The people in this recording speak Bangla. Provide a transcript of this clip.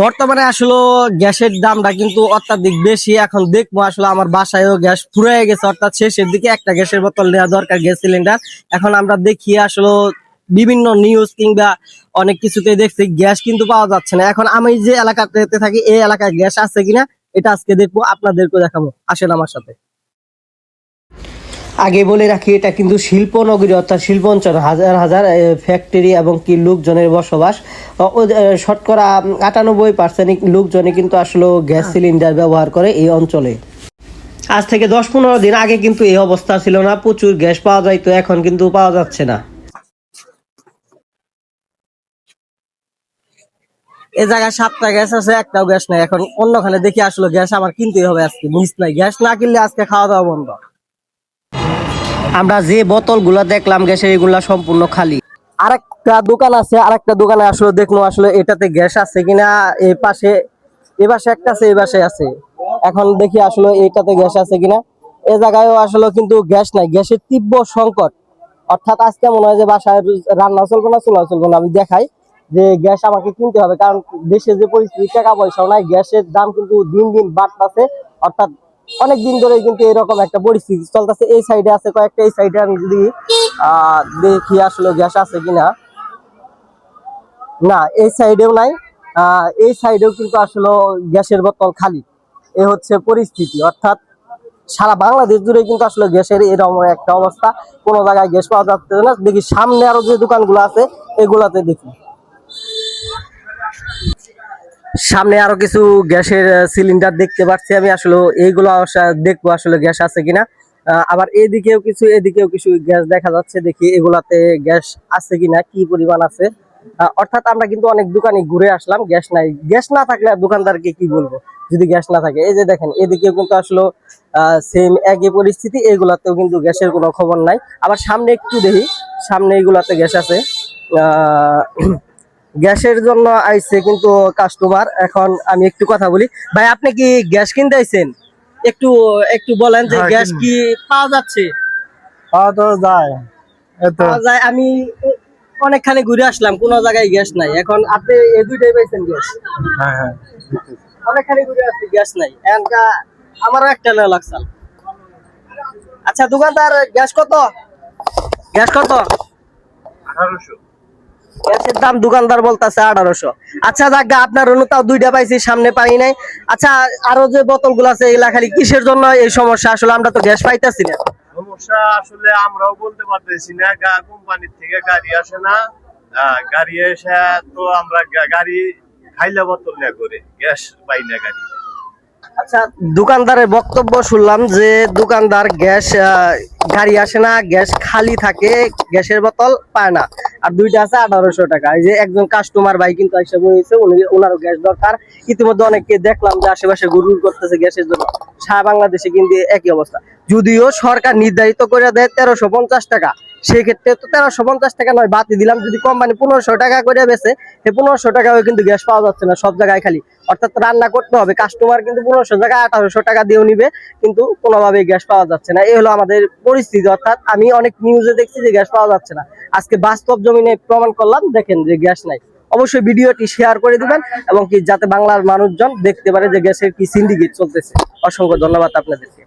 বর্তমানে আসলে গ্যাসের দামটা কিন্তু অত্যাধিক বেশি। এখন দেখবো আসলে আমার বাসায়ও গ্যাস ফুরিয়ে গেছে, অর্থাৎ শেষের দিকে একটা গ্যাসের বোতল নেওয়া দরকার, গ্যাস সিলিন্ডার। এখন আমরা দেখি আসলে বিভিন্ন নিউজ কিংবা অনেক কিছুতে দেখছি গ্যাস কিন্তু পাওয়া যাচ্ছে না। এখন আমি যে এলাকাতে থাকি এই এলাকায় গ্যাস আছে কিনা এটা আজকে দেখবো, আপনাদেরকে দেখাবো, আসেন আমার সাথে। আগে বলে রাখি এটা কিন্তু শিল্প নগরী অর্থাৎ শিল্প অঞ্চল, হাজার হাজার ফ্যাক্টরি এবং কি লোকজনের বসবাস। শতকরা 98% লোকজনে কিন্তু আসলে গ্যাস সিলিন্ডার ব্যবহার করে এই অঞ্চলে। আজ থেকে 10-15 দিন আগে কিন্তু এই অবস্থা ছিল না, প্রচুর গ্যাস পাওয়া যাইতো, এখন কিন্তু পাওয়া যাচ্ছে না। এ জায়গায় 7টা গ্যাস আছে, একটাও গ্যাস নাই। এখন অন্যখানে দেখি আসলে গ্যাস আমার কিনতেই হবে আজকে, মিস নাই, গ্যাস না কিনলে আজকে খাওয়া দাওয়া বন্ধ। আমরা যে বোতল গুলা দেখলাম গ্যাসের, এগুলা সম্পূর্ণ খালি। আরেকটা দোকান আছে, আরেকটা দোকানে আসলে দেখলো আসলে এটাতে গ্যাস আছে কিনা। এই পাশে একটা আছে, এই পাশে আছে। এখন দেখি আসলে এইটাতে গ্যাস আছে কিনা। এ জায়গায়ও আসলে কিন্তু গ্যাস নাই, গ্যাসের তীব্র সংকট। অর্থাৎ আজকে মনে হয় যে বাসায় রান্না চলবে না, চুলা চলবে না। আমি দেখাই যে গ্যাস আমাকে কিনতে হবে, কারণ দেশে যে পরিস্থিতি, টাকা পয়সাও নাই, গ্যাসের দাম কিন্তু দিন দিন বাড়তেছে। অর্থাৎ অনেক দিন ধরে কিন্তু এরকম একটা পরিস্থিতি চলতেছে। এই সাইডে আছে কয়েকটা, এই সাইডে আমি যদি দেখি আসলে গ্যাস আছে কিনা। না, এই সাইডেও নাই, এই সাইডেও কিন্তু আসলে গ্যাসের বোতল খালি। এ হচ্ছে পরিস্থিতি। অর্থাৎ সারা বাংলাদেশ জুড়ে কিন্তু আসলে গ্যাসের এরকম একটা অবস্থা, কোনো জায়গায় গ্যাস পাওয়া যাচ্ছে না। দেখি সামনে আরো যে দোকানগুলো আছে এগুলাতে দেখি, সামনে আরো কিছু গ্যাসের সিলিন্ডার দেখতে পাচ্ছি আমি। আসলে এইগুলো দেখবো আসলে গ্যাস আছে কিনা। আবার এদিকেও কিছু গ্যাস দেখা যাচ্ছে, দেখি এগুলাতে গ্যাস আছে কিনা, কি পরিমাণ আছে। অর্থাৎ আমরা কিন্তু অনেক দোকানে ঘুরে আসলাম, গ্যাস নাই। গ্যাস না থাকলে দোকানদারকে কি বলবো যদি গ্যাস না থাকে। এই যে দেখেন এদিকেও কিন্তু আসলে সেম একই পরিস্থিতি, এগুলাতেও কিন্তু গ্যাসের কোনো খবর নাই। আবার সামনে একটু দেখি, সামনে এগুলাতে গ্যাস আছে। আহ গ্যাসের জন্য আইছে কিন্তু কাস্টমার। এখন আমি একটু কথা বলি, ভাই আপনি কি গ্যাস কিনতে আইছেন? একটু একটু বলেন যে গ্যাস কি পাওয়া যাচ্ছে? পাওয়া তো যায়, পাওয়া যায়। আমি অনেকখানি ঘুরে আসলাম, কোনো জায়গায় গ্যাস নাই। এখন আপনি এই দুইটাই পাইছেন গ্যাস? হ্যাঁ হ্যাঁ। অনেকখানি ঘুরে আসছি, গ্যাস নাই। আমারও একটা নেওয়া লাগছে। আচ্ছা দোকানদার, গ্যাস কত? গ্যাস কত? 1800। গ্যাসের দাম দোকানদার বলতেছে 1800। আচ্ছা জায়গা আপনার তাও দুইটা পাইছি, সামনে পাই নাই। আচ্ছা আরো যে বোতল গুলো আছে এগুলা খালি কিসের জন্য এই সমস্যা? আসলে আমরা তো গ্যাস পাইতেছি না। সমস্যা আসলে আমরাও বলতে পারতেছি না, কোম্পানির থেকে গাড়ি আসে না। গাড়ি এসে তো আমরা গাড়ি খাইলে বোতল নিয়ে করে গ্যাস পাই না গাড়ি। আচ্ছা দোকানদারের বক্তব্য শুনলাম যে দোকানদার গ্যাস গাড়ি আসে না, গ্যাস খালি থাকে, গ্যাসের বোতল পায় না। আর দুইটা আছে 1800 টাকা। এই যে একজন কাস্টমার ভাই কিন্তু এসে বলেছে ওনারও গ্যাস দরকার। ইতিমধ্যে অনেককে দেখলাম যে আশেপাশে ঘুরঘুর করতেছে গ্যাসের জন্য। সারা বাংলাদেশে কিন্তু একই অবস্থা। যদিও সরকার নির্ধারিত করে দেয় 1350 টাকা, সেক্ষেত্রে তো 1350 টাকা নয়, বাতি দিলাম। যদি কোম্পানি 1500 টাকা করে বেছে, সেই 1500 টাকাও কিন্তু গ্যাস পাওয়া যাচ্ছে না সব জায়গায় খালি। অর্থাৎ রান্না করতে হবে, কাস্টমার কিন্তু 1500 টাকা 1800 টাকা দিয়েও নিবে, কিন্তু কোনোভাবেই গ্যাস পাওয়া যাচ্ছে না। এই হলো আমাদের পরিস্থিতি। অর্থাৎ আমি অনেক নিউজে দেখছি যে গ্যাস পাওয়া যাচ্ছে না, আজকে বাস্তব জমিনে প্রমাণ করলাম, দেখেন যে গ্যাস নাই। অবশ্যই ভিডিওটি শেয়ার করে দিবেন এবং কি যাতে বাংলার মানুষজন দেখতে পারে যে গ্যাসের কি সিন্ডিকেট চলতেছে। অসংখ্য ধন্যবাদ আপনাদেরকে।